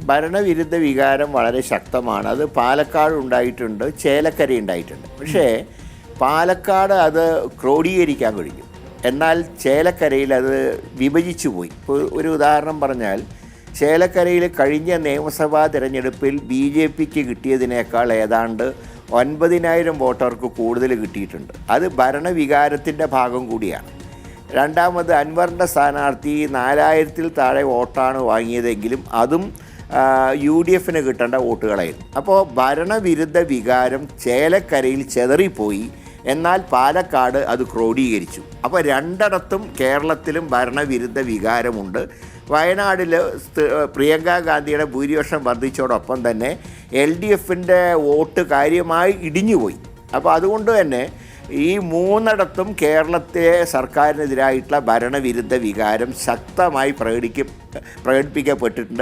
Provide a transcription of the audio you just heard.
ഭരണവിരുദ്ധ വികാരം വളരെ ശക്തമാണ്. അത് പാലക്കാട് ഉണ്ടായിട്ടുണ്ട്, ചേലക്കര ഉണ്ടായിട്ടുണ്ട്. പക്ഷേ പാലക്കാട് അത് ക്രോഡീകരിക്കാൻ കഴിഞ്ഞു, എന്നാൽ ചേലക്കരയിൽ അത് വിഭജിച്ചു പോയി. ഇപ്പോൾ ഒരു ഉദാഹരണം പറഞ്ഞാൽ, ചേലക്കരയിൽ കഴിഞ്ഞ നിയമസഭാ തിരഞ്ഞെടുപ്പിൽ BJPക്ക് കിട്ടിയതിനേക്കാൾ ഏതാണ്ട് 9,000 വോട്ടർക്ക് കൂടുതൽ കിട്ടിയിട്ടുണ്ട്. അത് ഭരണവികാരത്തിൻ്റെ ഭാഗം കൂടിയാണ്. രണ്ടാമത് അൻവറിൻ്റെ സ്ഥാനാർത്ഥി 4,000-ൽ താഴെ വോട്ടാണ് വാങ്ങിയതെങ്കിലും അതും UDFന് കിട്ടേണ്ട വോട്ടുകളായിരുന്നു. അപ്പോൾ ഭരണവിരുദ്ധ വികാരം ചേലക്കരയിൽ ചെതറിപ്പോയി, എന്നാൽ പാലക്കാട് അത് ക്രോഡീകരിച്ചു. അപ്പോൾ രണ്ടിടത്തും കേരളത്തിലും ഭരണവിരുദ്ധ വികാരമുണ്ട്. വയനാട്ടിൽ പ്രിയങ്കാ ഗാന്ധിയുടെ ഭൂരിപക്ഷം വർദ്ധിച്ചതോടൊപ്പം തന്നെ LDFൻ്റെ വോട്ട് കാര്യമായി ഇടിഞ്ഞുപോയി. അപ്പോൾ അതുകൊണ്ട് തന്നെ ഈ മൂന്നിടത്തും കേരളത്തിലെ സർക്കാരിനെതിരായിട്ടുള്ള ഭരണവിരുദ്ധ വികാരം ശക്തമായി പ്രകടിപ്പിക്കപ്പെട്ടിട്ടുണ്ട്.